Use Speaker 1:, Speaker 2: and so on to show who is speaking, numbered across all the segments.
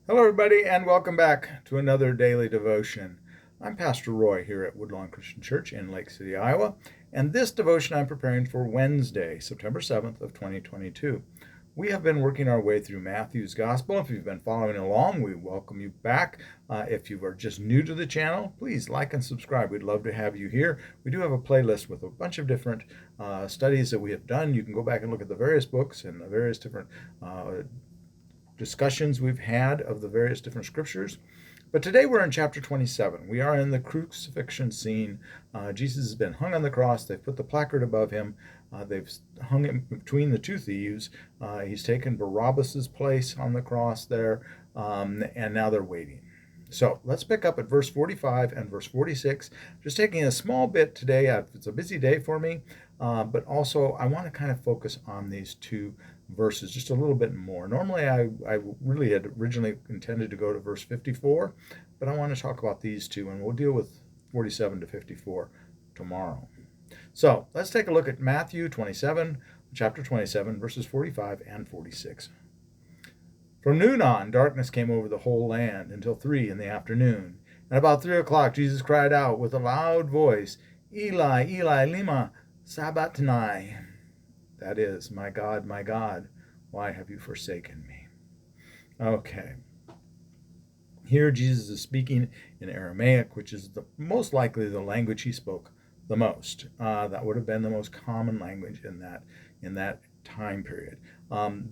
Speaker 1: Hello, everybody, and welcome back to another daily devotion. I'm Pastor Roy here at Woodlawn Christian Church in Lake City, Iowa, and this devotion I'm preparing for Wednesday, September 7th of 2022. We have been working our way through Matthew's Gospel. If you've been following along, we welcome you back. If you are just new to the channel, please like and subscribe. We'd love to have you here. We do have a playlist with a bunch of different studies that we have done. You can go back and look at the various books and the various different discussions we've had of the various different scriptures. But today we're in chapter 27. We are in the crucifixion scene. Jesus has been hung on the cross. They've put the placard above him. They've hung him between the two thieves. He's taken Barabbas's place on the cross there, and now they're waiting. So let's pick up at verse 45 and verse 46. Just taking a small bit today. It's a busy day for me, but also I want to kind of focus on these two verses just a little bit more. Normally, I really had originally intended to go to verse 54, but I want to talk about these two, and we'll deal with 47 to 54 tomorrow. So let's take a look at Matthew 27, chapter 27, verses 45 and 46. From noon on, darkness came over the whole land until 3 in the afternoon. And about 3 o'clock, Jesus cried out with a loud voice, Eli, Eli, lema sabachthani. That is, my God, why have you forsaken me? Okay. Here Jesus is speaking in Aramaic, which is most likely the language he spoke the most. That would have been the most common language in that time period.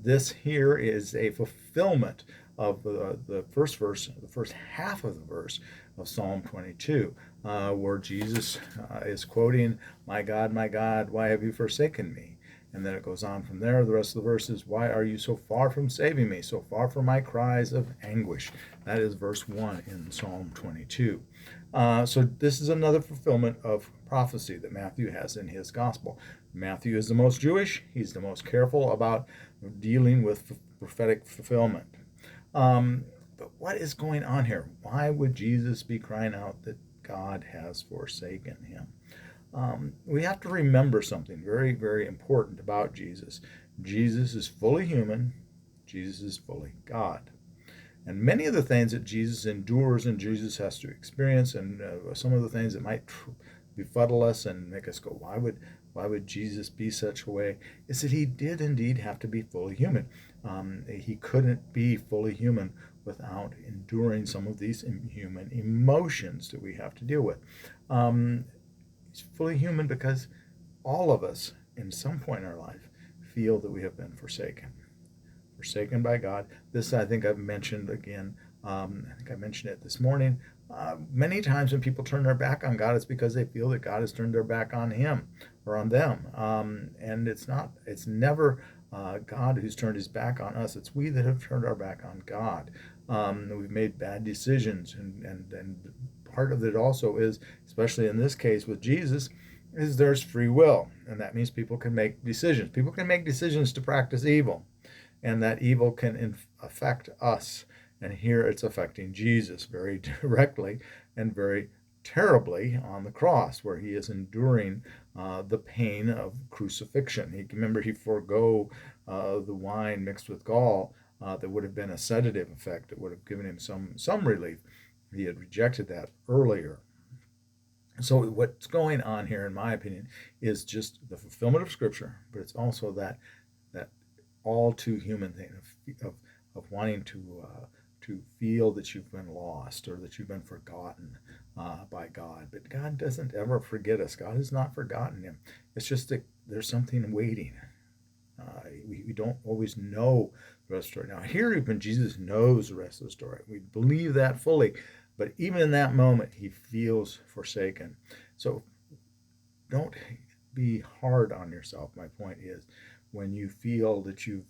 Speaker 1: This here is a fulfillment of the first verse, the first half of the verse of Psalm 22, where Jesus is quoting, my God, why have you forsaken me? And then it goes on from there. The rest of the verse is, why are you so far from saving me, so far from my cries of anguish? That is verse 1 in Psalm 22. So this is another fulfillment of prophecy that Matthew has in his gospel. Matthew is the most Jewish. He's the most careful about dealing with prophetic fulfillment. But what is going on here? Why would Jesus be crying out that God has forsaken him? We have to remember something very, very important about Jesus. Jesus is fully human. Jesus is fully God. And many of the things that Jesus endures and Jesus has to experience, and some of the things that might befuddle us and make us go, why would Jesus be such a way, is that he did indeed have to be fully human. He couldn't be fully human without enduring some of these human emotions that we have to deal with. He's fully human because all of us, in some point in our life, feel that we have been forsaken by God. This, I think I've mentioned again. I think I mentioned it this morning. Many times when people turn their back on God, it's because they feel that God has turned their back on him or on them. And it's never God who's turned his back on us. It's we that have turned our back on God. We've made bad decisions, and part of it also is, especially in this case with Jesus, is there's free will, and that means people can make decisions. People can make decisions to practice evil, and that evil can affect us. And here it's affecting Jesus very directly and very terribly on the cross, where he is enduring the pain of crucifixion. Remember, he forego the wine mixed with gall that would have been a sedative effect. It would have given him some relief. He had rejected that earlier. So what's going on here, in my opinion, is just the fulfillment of Scripture, but it's also that all too human thing of wanting to feel that you've been lost or that you've been forgotten by God. But God doesn't ever forget us. God has not forgotten him. It's just that there's something waiting. We don't always know the rest of the story. Now, here even Jesus knows the rest of the story. We believe that fully. But even in that moment, he feels forsaken. So don't be hard on yourself. My point is, when you feel that you've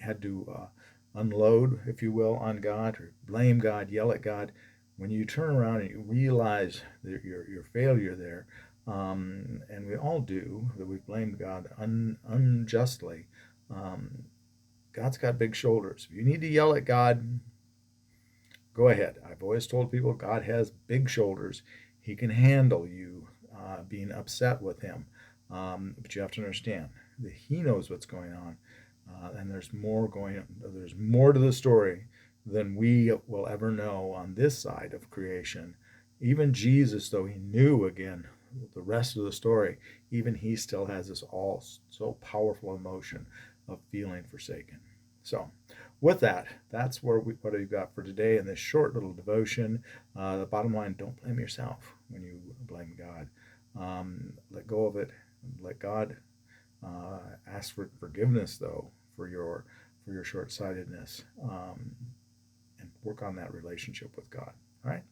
Speaker 1: had to unload, if you will, on God, or blame God, yell at God, when you turn around and you realize that your failure there, and we all do, that we've blamed God unjustly, God's got big shoulders. If you need to yell at God, go ahead. I've always told people God has big shoulders. He can handle you being upset with him. But you have to understand that he knows what's going on. And there's more to the story than we will ever know on this side of creation. Even Jesus, though he knew again the rest of the story, even he still has this all so powerful emotion of feeling forsaken. So, with that, that's what we've got for today in this short little devotion. The bottom line: don't blame yourself when you blame God. Let go of it. Let God ask for forgiveness, though, for your short-sightedness, and work on that relationship with God. All right.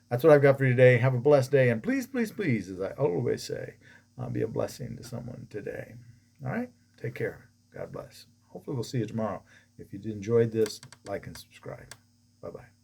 Speaker 1: That's what I've got for you today. Have a blessed day, and please, please, please, as I always say, be a blessing to someone today. All right? Take care. God bless. Hopefully, we'll see you tomorrow. If you enjoyed this, like and subscribe. Bye bye.